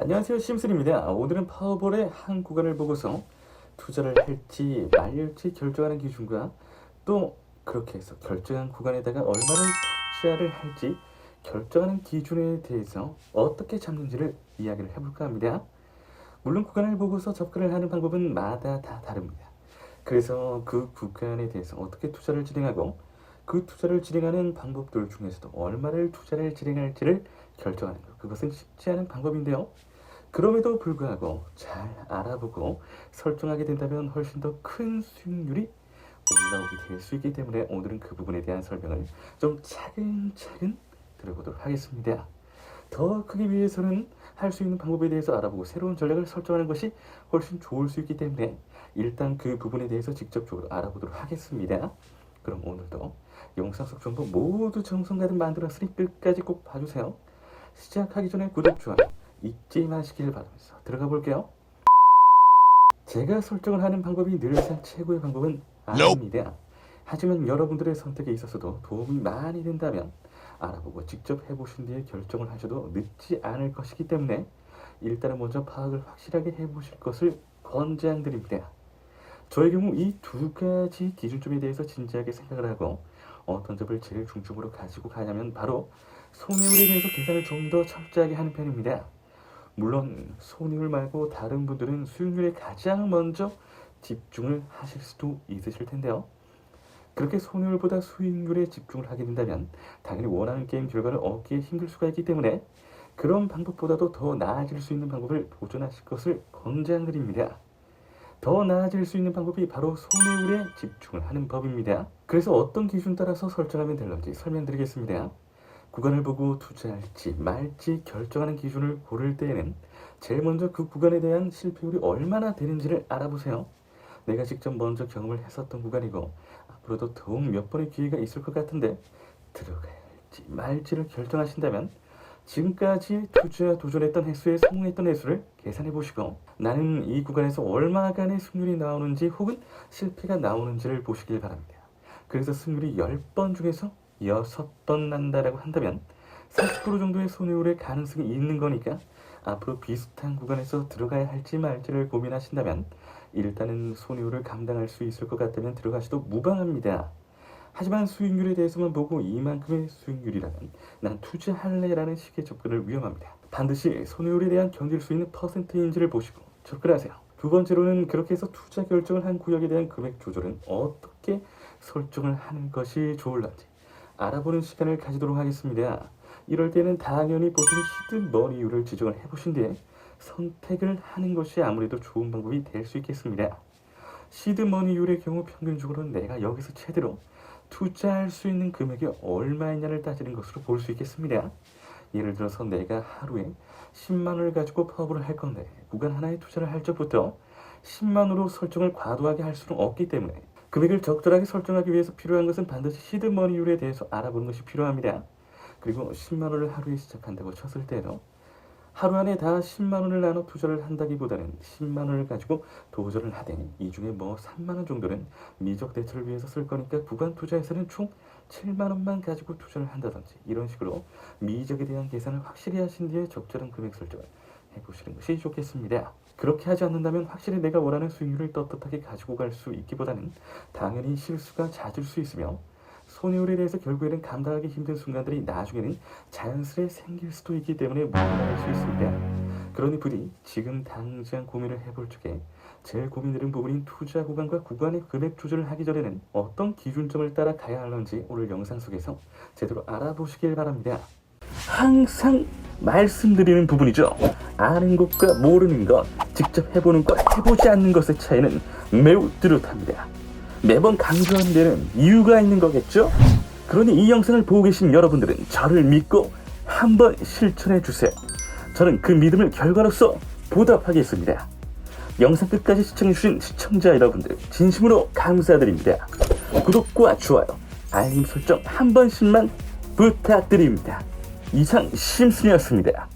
안녕하세요, 심슨입니다. 오늘은 파워볼의 한 구간을 보고서 투자를 할지 말지 결정하는 기준과 또 그렇게 해서 결정한 구간에다가 얼마를 투자를 할지 결정하는 기준에 대해서 어떻게 잡는지를 이야기를 해볼까 합니다. 물론 구간을 보고서 접근을 하는 방법은 마다 다 다릅니다. 그래서 그 구간에 대해서 어떻게 투자를 진행하고 그 투자를 진행하는 방법들 중에서도 얼마를 투자를 진행할지를 결정하는 것, 그것은 쉽지 않은 방법인데요. 그럼에도 불구하고 잘 알아보고 설정하게 된다면 훨씬 더 큰 수익률이 올라오게 될 수 있기 때문에 오늘은 그 부분에 대한 설명을 좀 차근차근 들어보도록 하겠습니다. 더 크기 위해서는 할 수 있는 방법에 대해서 알아보고 새로운 전략을 설정하는 것이 훨씬 좋을 수 있기 때문에 일단 그 부분에 대해서 직접적으로 알아보도록 하겠습니다. 그럼 오늘도 영상 속 정보 모두 정성 가득 만들었으니 끝까지 꼭 봐주세요. 시작하기 전에 구독, 좋아요 잊지 마시길 바라면서 들어가 볼게요. 제가 설정을 하는 방법이 늘상 최고의 방법은 아닙니다. 하지만 여러분들의 선택에 있어서도 도움이 많이 된다면 알아보고 직접 해보신 뒤에 결정을 하셔도 늦지 않을 것이기 때문에 일단은 먼저 파악을 확실하게 해보실 것을 권장드립니다. 저의 경우 이 두 가지 기준점에 대해서 진지하게 생각을 하고 어떤 점을 제일 중점으로 가지고 가냐면 바로 손해율에 대해서 계산을 좀 더 철저하게 하는 편입니다. 물론 손해율 말고 다른 분들은 수익률에 가장 먼저 집중을 하실 수도 있으실 텐데요. 그렇게 손해율보다 수익률에 집중을 하게 된다면 당연히 원하는 게임 결과를 얻기에 힘들 수가 있기 때문에 그런 방법보다도 더 나아질 수 있는 방법을 도전하실 것을 권장드립니다. 더 나아질 수 있는 방법이 바로 손해율에 집중을 하는 법입니다. 그래서 어떤 기준 따라서 설정하면 될런지 설명드리겠습니다. 구간을 보고 투자할지 말지 결정하는 기준을 고를 때에는 제일 먼저 그 구간에 대한 실패율이 얼마나 되는지를 알아보세요. 내가 직접 먼저 경험을 했었던 구간이고 앞으로도 더욱 몇 번의 기회가 있을 것 같은데 들어가야 할지 말지를 결정하신다면 지금까지 투자 도전했던 횟수에 성공했던 횟수를 계산해 보시고 나는 이 구간에서 얼마간의 승률이 나오는지 혹은 실패가 나오는지를 보시길 바랍니다. 그래서 승률이 10번 중에서 6번 난다라고 한다면 40% 정도의 손해율의 가능성이 있는 거니까 앞으로 비슷한 구간에서 들어가야 할지 말지를 고민하신다면 일단은 손해율을 감당할 수 있을 것 같다면 들어가셔도 무방합니다. 하지만 수익률에 대해서만 보고 이만큼의 수익률이라면 난 투자할래라는 식의 접근을 위험합니다. 반드시 손해율에 대한 견딜 수 있는 퍼센트인지를 보시고 접근하세요. 두 번째로는 그렇게 해서 투자 결정을 한 구역에 대한 금액 조절은 어떻게 설정을 하는 것이 좋을런지 알아보는 시간을 가지도록 하겠습니다. 이럴 때는 당연히 보통 시드머니율을 지정을 해보신 뒤에 선택을 하는 것이 아무래도 좋은 방법이 될 수 있겠습니다. 시드머니율의 경우 평균적으로 내가 여기서 최대로 투자할 수 있는 금액이 얼마이냐를 따지는 것으로 볼 수 있겠습니다. 예를 들어서 내가 하루에 10만원을 가지고 파업을 할 건데 구간 하나에 투자를 할 적부터 10만원으로 설정을 과도하게 할 수는 없기 때문에 금액을 적절하게 설정하기 위해서 필요한 것은 반드시 시드머니율에 대해서 알아보는 것이 필요합니다. 그리고 10만원을 하루에 시작한다고 쳤을 때도 하루 안에 다 10만원을 나눠 투자를 한다기보다는 10만원을 가지고 도전을 하되 이 중에 뭐 3만원 정도는 미적 대처를 위해서 쓸 거니까 구간 투자에서는 총 7만원만 가지고 투자를 한다든지 이런 식으로 미적에 대한 계산을 확실히 하신 뒤에 적절한 금액 설정을 해보시는 것이 좋겠습니다. 그렇게 하지 않는다면 확실히 내가 원하는 수익률을 떳떳하게 가지고 갈 수 있기보다는 당연히 실수가 잦을 수 있으며 손해율에 대해서 결국에는 감당하기 힘든 순간들이 나중에는 자연스레 생길 수도 있기 때문에 무리할 수 있습니다. 그러니 부디 지금 당장 고민을 해볼 적에 제일 고민되는 부분인 투자 구간과 구간의 금액 조절을 하기 전에는 어떤 기준점을 따라 가야 할런지 오늘 영상 속에서 제대로 알아보시길 바랍니다. 항상 말씀드리는 부분이죠. 아는 것과 모르는 것, 직접 해보는 것, 해보지 않는 것의 차이는 매우 뚜렷합니다. 매번 강조하는 데는 이유가 있는 거겠죠? 그러니 이 영상을 보고 계신 여러분들은 저를 믿고 한번 실천해 주세요. 저는 그 믿음을 결과로서 보답하겠습니다. 영상 끝까지 시청해주신 시청자 여러분들 진심으로 감사드립니다. 구독과 좋아요, 알림 설정 한 번씩만 부탁드립니다. 이상 심슨이었습니다.